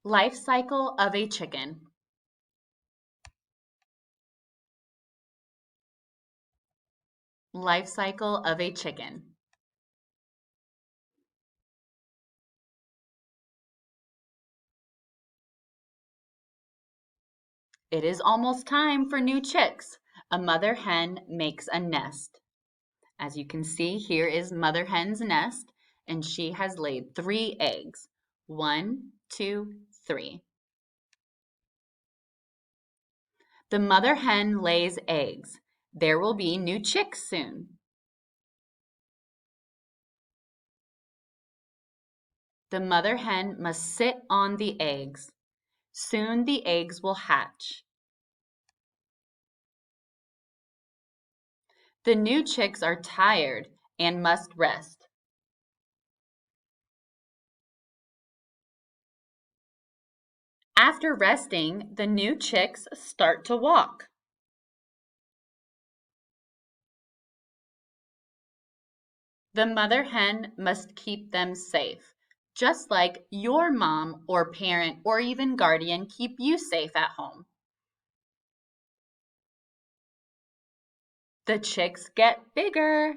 Life cycle of a chicken. Life cycle of a chicken. It is almost time for new chicks. A mother hen makes a nest. As you can see, here is mother hen's nest, and she has laid 3 eggs. 1, 2, 3. The mother hen lays eggs. There will be new chicks soon. The mother hen must sit on the eggs. Soon the eggs will hatch. The new chicks are tired and must rest. After resting, the new chicks start to walk. The mother hen must keep them safe, just like your mom or parent or even guardian keep you safe at home. The chicks get bigger.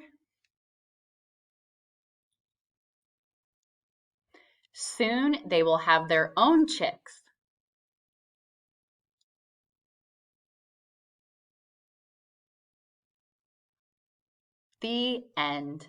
Soon they will have their own chicks. The end.